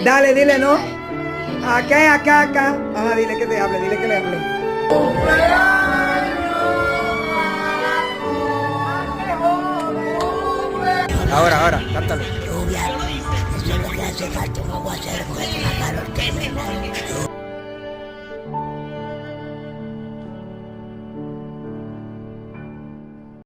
Dale, dile, ¿no? Acá, acá, acá. Ajá, dile que te hable, dile que le hable. Ahora, cántalo. Lluvia, eso es lo que hace falta un aguacero porque hace más calor que